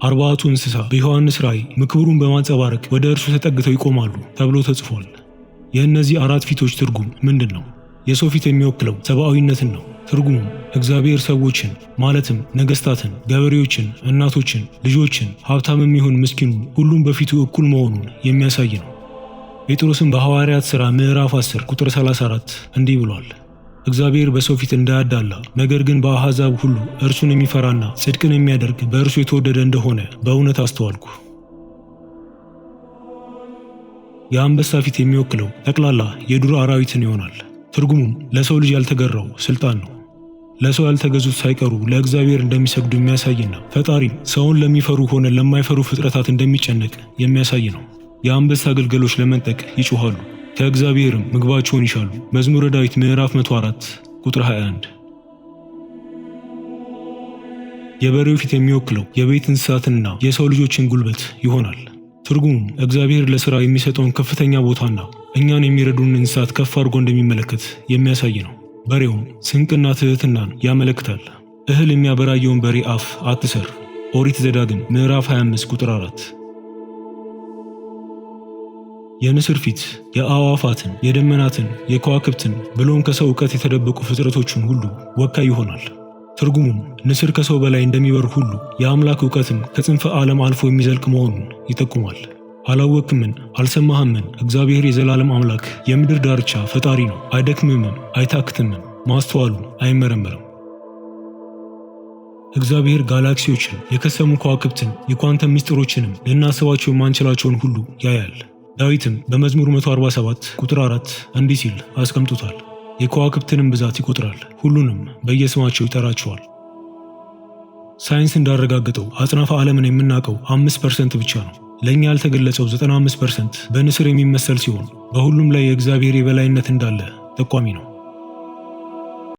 አርባዕቱ እንስሳ በዮሐንስ ራእይ ምክብሩን በማንጸባረቅ ወደ እርሱ ተጠግተው ይቆማሉ ተብሎ ተጽፏል። የእነዚህ አራት ፊቶች ትርጉም ምንድን ነው? የሰው ፊት የሚወክለው ሰብአዊነትን ነው። ትርጉሙም እግዚአብሔር ሰዎችን ማለትም ነገስታትን፣ ገበሬዎችን፣ እናቶችን፣ ልጆችን፣ ሀብታምም ይሁን ምስኪኑ ሁሉም በፊቱ እኩል መሆኑን የሚያሳይ ነው። ጴጥሮስም በሐዋርያት ሥራ ምዕራፍ 10 ቁጥር 34 እንዲህ ብሏል። እግዚአብሔር በሰው ፊት እንዳያዳላ ነገር ግን በአሕዛብ ሁሉ እርሱን የሚፈራና ጽድቅን የሚያደርግ በእርሱ የተወደደ እንደሆነ በእውነት አስተዋልኩ። የአንበሳ ፊት የሚወክለው ጠቅላላ የዱር አራዊትን ይሆናል። ትርጉሙም ለሰው ልጅ ያልተገራው ስልጣን ነው። ለሰው ያልተገዙት ሳይቀሩ ለእግዚአብሔር እንደሚሰግዱ የሚያሳይና ፈጣሪም ሰውን ለሚፈሩ ሆነ ለማይፈሩ ፍጥረታት እንደሚጨነቅ የሚያሳይ ነው። የአንበሳ ግልገሎች ለመንጠቅ ይጮኻሉ፣ ከእግዚአብሔርም ምግባቸውን ይሻሉ። መዝሙረ ዳዊት ምዕራፍ 104 ቁጥር 21። የበሬው ፊት የሚወክለው የቤት እንስሳትንና የሰው ልጆችን ጉልበት ይሆናል። ትርጉሙም እግዚአብሔር ለሥራ የሚሰጠውን ከፍተኛ ቦታና እኛን የሚረዱን እንስሳት ከፍ አድርጎ እንደሚመለከት የሚያሳይ ነው። በሬውም ስንቅና ትሕትናን ያመለክታል። እህል የሚያበራየውን በሬ አፍ አትሰር። ኦሪት ዘዳግም ምዕራፍ 25 ቁጥር 4። የንስር ፊት የአዕዋፋትን፣ የደመናትን፣ የከዋክብትን ብሎም ከሰው ዕውቀት የተደበቁ ፍጥረቶችን ሁሉ ወካይ ይሆናል። ትርጉሙም ንስር ከሰው በላይ እንደሚበር ሁሉ የአምላክ ዕውቀትም ከጽንፈ ዓለም አልፎ የሚዘልቅ መሆኑን ይጠቁማል። አላወቅምን? አልሰማህምን? እግዚአብሔር የዘላለም አምላክ የምድር ዳርቻ ፈጣሪ ነው። አይደክምምም፣ አይታክትምም፣ ማስተዋሉ አይመረመርም። እግዚአብሔር ጋላክሲዎችን፣ የከሰሙ ከዋክብትን፣ የኳንተም ምስጢሮችንም ልናስባቸው የማንችላቸውን ሁሉ ያያል። ዳዊትም በመዝሙር 147 ቁጥር 4 እንዲህ ሲል አስቀምጦታል። የከዋክብትንም ብዛት ይቆጥራል፣ ሁሉንም በየስማቸው ይጠራቸዋል። ሳይንስ እንዳረጋገጠው አጽናፈ ዓለምን የምናውቀው 5% ብቻ ነው። ለእኛ ያልተገለጸው 95% በንስር የሚመሰል ሲሆን በሁሉም ላይ የእግዚአብሔር የበላይነት እንዳለ ጠቋሚ ነው።